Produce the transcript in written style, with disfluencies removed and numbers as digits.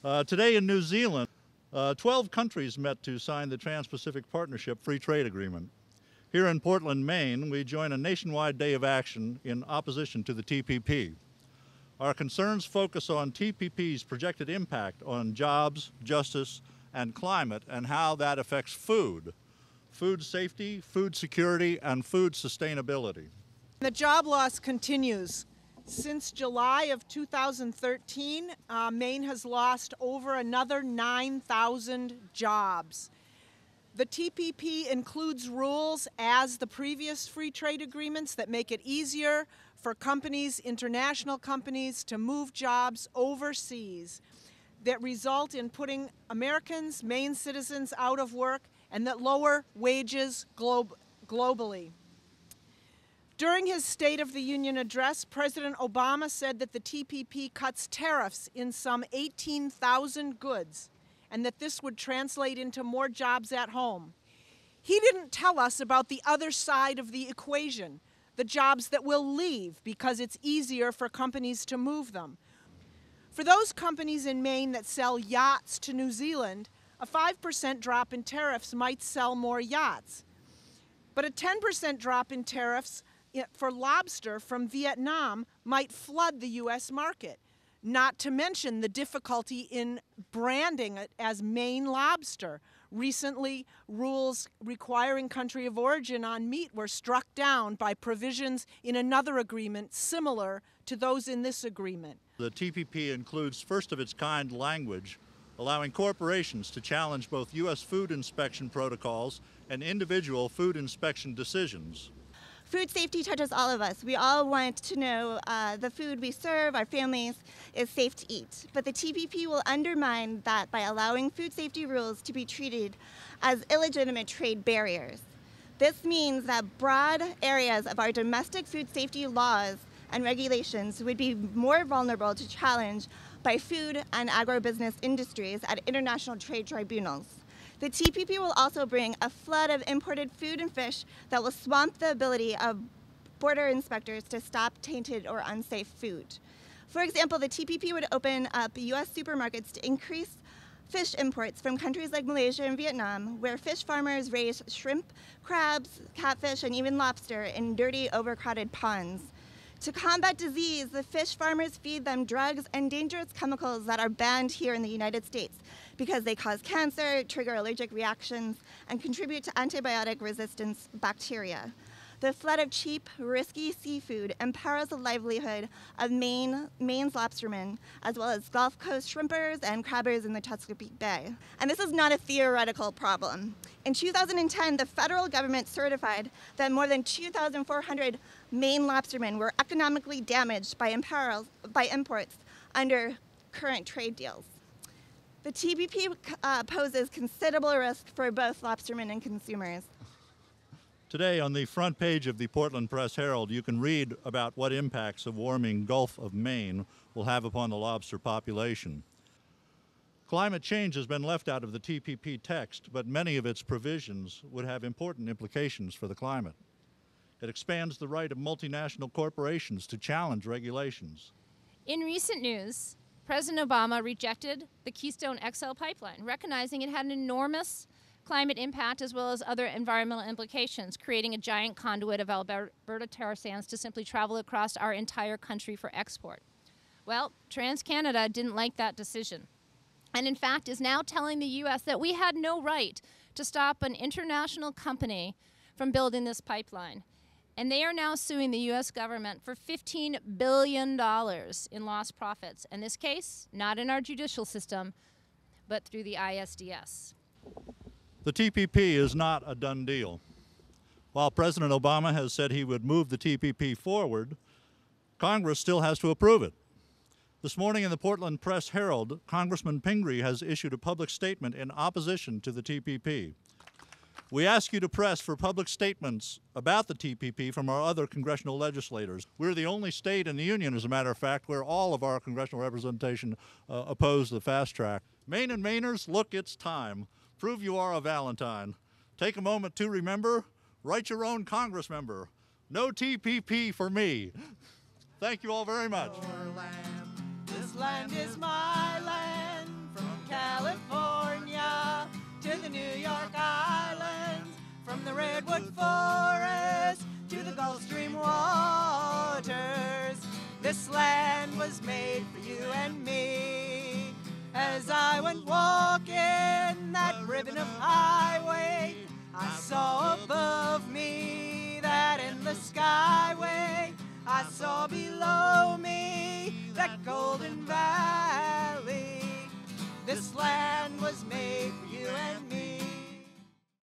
Today in New Zealand, 12 countries met to sign the Trans-Pacific Partnership Free Trade Agreement. Here in Portland, Maine, we join a nationwide day of action in opposition to the TPP. Our concerns focus on TPP's projected impact on jobs, justice, and climate, and how that affects food safety, food security, and food sustainability. The job loss continues. Since July of 2013, Maine has lost over another 9,000 jobs. The TPP includes rules, as the previous free trade agreements, that make it easier for companies, international companies, to move jobs overseas, that result in putting Americans, Maine citizens, out of work, and that lower wages globally. During his State of the Union address, President Obama said that the TPP cuts tariffs in some 18,000 goods, and that this would translate into more jobs at home. He didn't tell us about the other side of the equation, the jobs that will leave because it's easier for companies to move them. For those companies in Maine that sell yachts to New Zealand, a 5% drop in tariffs might sell more yachts. But a 10% drop in tariffs for lobster from Vietnam might flood the U.S. market, not to mention the difficulty in branding it as Maine lobster. Recently, rules requiring country of origin on meat were struck down by provisions in another agreement similar to those in this agreement. The TPP includes first-of-its-kind language allowing corporations to challenge both U.S. food inspection protocols and individual food inspection decisions. Food safety touches all of us. We all want to know the food we serve, our families, is safe to eat. But the TPP will undermine that by allowing food safety rules to be treated as illegitimate trade barriers. This means that broad areas of our domestic food safety laws and regulations would be more vulnerable to challenge by food and agribusiness industries at international trade tribunals. The TPP will also bring a flood of imported food and fish that will swamp the ability of border inspectors to stop tainted or unsafe food. For example, the TPP would open up U.S. supermarkets to increase fish imports from countries like Malaysia and Vietnam, where fish farmers raise shrimp, crabs, catfish, and even lobster in dirty, overcrowded ponds. To combat disease, the fish farmers feed them drugs and dangerous chemicals that are banned here in the United States because they cause cancer, trigger allergic reactions, and contribute to antibiotic resistance bacteria. The flood of cheap, risky seafood imperils the livelihood of Maine's lobstermen, as well as Gulf Coast shrimpers and crabbers in the Chesapeake Bay. And this is not a theoretical problem. In 2010, the federal government certified that more than 2,400 Maine lobstermen were economically damaged by imports under current trade deals. The TPP poses considerable risk for both lobstermen and consumers. Today, on the front page of the Portland Press-Herald, you can read about what impacts a warming Gulf of Maine will have upon the lobster population. Climate change has been left out of the TPP text, but many of its provisions would have important implications for the climate. It expands the right of multinational corporations to challenge regulations. In recent news, President Obama rejected the Keystone XL pipeline, recognizing it had an enormous climate impact as well as other environmental implications, creating a giant conduit of Alberta tar sands to simply travel across our entire country for export. Well, TransCanada didn't like that decision, and in fact is now telling the U.S. that we had no right to stop an international company from building this pipeline. And they are now suing the U.S. government for $15 billion in lost profits. In this case, not in our judicial system, but through the ISDS. The TPP is not a done deal. While President Obama has said he would move the TPP forward, Congress still has to approve it. This morning in the Portland Press-Herald, Congressman Pingree has issued a public statement in opposition to the TPP. We ask you to press for public statements about the TPP from our other congressional legislators. We're the only state in the union, as a matter of fact, where all of our congressional representation oppose the fast track. Maine and Mainers, look, it's time. Prove you are a Valentine. Take a moment to remember, write your own Congress member. No TPP for me. Thank you all very much. This land is my land. This land was made for you and me. As I went walking that ribbon of highway, I saw above me that endless skyway. I saw below me